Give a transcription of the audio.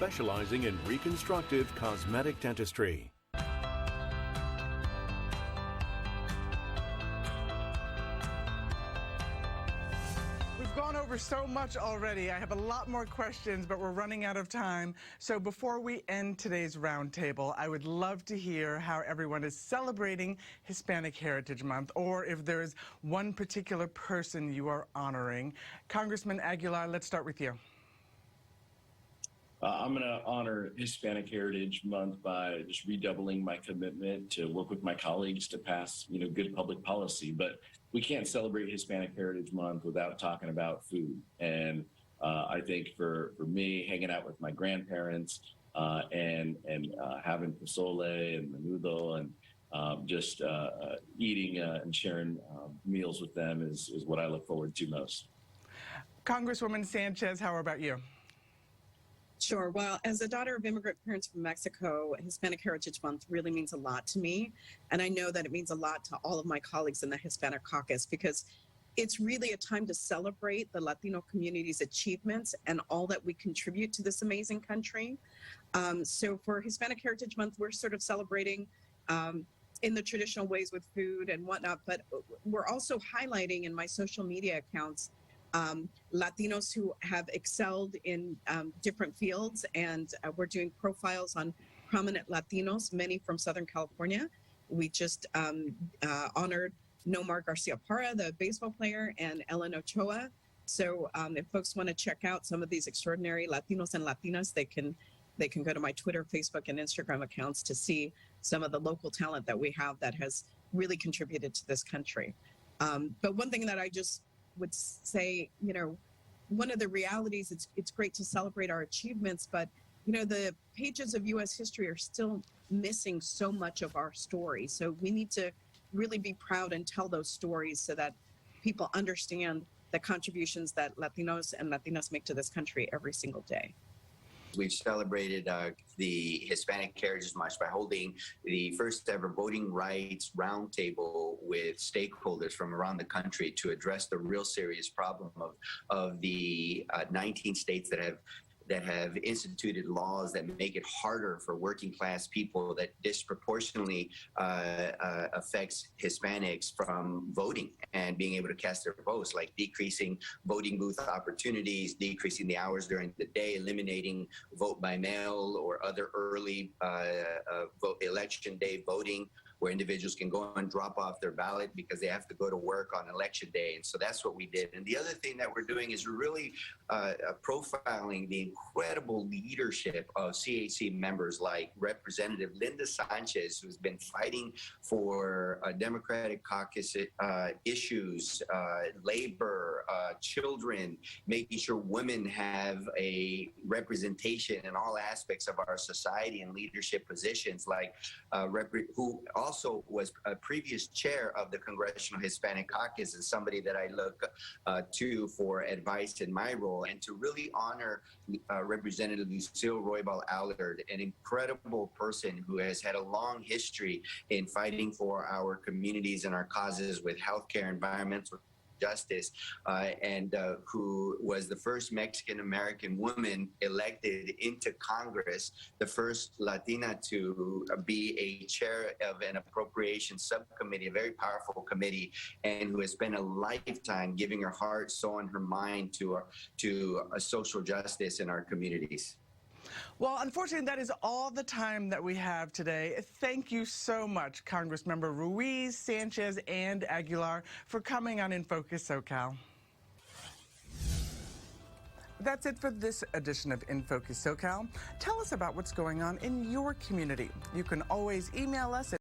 specializing in reconstructive cosmetic dentistry. We've gone over so much already. I have a lot more questions, but we're running out of time. So before we end today's roundtable, I would love to hear how everyone is celebrating Hispanic Heritage Month, or if there's one particular person you are honoring. Congressman Aguilar, let's start with you. I'm going to honor Hispanic Heritage Month by just redoubling my commitment to work with my colleagues to pass, good public policy. But we can't celebrate Hispanic Heritage Month without talking about food. And I think for me, hanging out with my grandparents and having pozole and menudo and just eating and sharing meals with them is what I look forward to most. Congresswoman Sanchez, how about you? Sure. Well, as a daughter of immigrant parents from Mexico, Hispanic Heritage Month really means a lot to me. And I know that it means a lot to all of my colleagues in the Hispanic caucus, because it's really a time to celebrate the Latino community's achievements and all that we contribute to this amazing country. So for Hispanic Heritage Month, we're sort of celebrating in the traditional ways with food and whatnot, but we're also highlighting in my social media accounts Latinos who have excelled in different fields, and we're doing profiles on prominent Latinos, many from Southern California. We just honored Nomar Garcia-Parra, the baseball player, and Ellen Ochoa. So if folks want to check out some of these extraordinary Latinos and Latinas, they can go to my Twitter, Facebook, and Instagram accounts to see some of the local talent that we have that has really contributed to this country. But one thing that I just would say, one of the realities, it's great to celebrate our achievements, but the pages of U.S. history are still missing so much of our story. So we need to really be proud and tell those stories so that people understand the contributions that Latinos and Latinas make to this country every single day. We've celebrated the Hispanic Heritage Month by holding the first ever voting rights roundtable with stakeholders from around the country to address the real serious problem of the 19 states that have instituted laws that make it harder for working class people, that disproportionately affects Hispanics from voting and being able to cast their votes, like decreasing voting booth opportunities, decreasing the hours during the day, eliminating vote by mail or other early election day voting, where individuals can go and drop off their ballot because they have to go to work on election day. And so that's what we did. And the other thing that we're doing is really profiling the incredible leadership of CHC members like Representative Linda Sanchez, who's been fighting for Democratic caucus issues, labor, children, making sure women have a representation in all aspects of our society and leadership positions, like who also was a previous chair of the Congressional Hispanic Caucus, and somebody that I look to for advice in my role, and to really honor Representative Lucille Roybal Allard, an incredible person who has had a long history in fighting for our communities and our causes with healthcare, environmental justice, and who was the first Mexican-American woman elected into Congress, the first Latina to be a chair of an appropriations subcommittee, a very powerful committee, and who has spent a lifetime giving her heart, soul, and her mind to social justice in our communities. Well, unfortunately, that is all the time that we have today. Thank you so much, Congressmember Ruiz, Sanchez, and Aguilar, for coming on In Focus SoCal. That's it for this edition of In Focus SoCal. Tell us about what's going on in your community. You can always email us at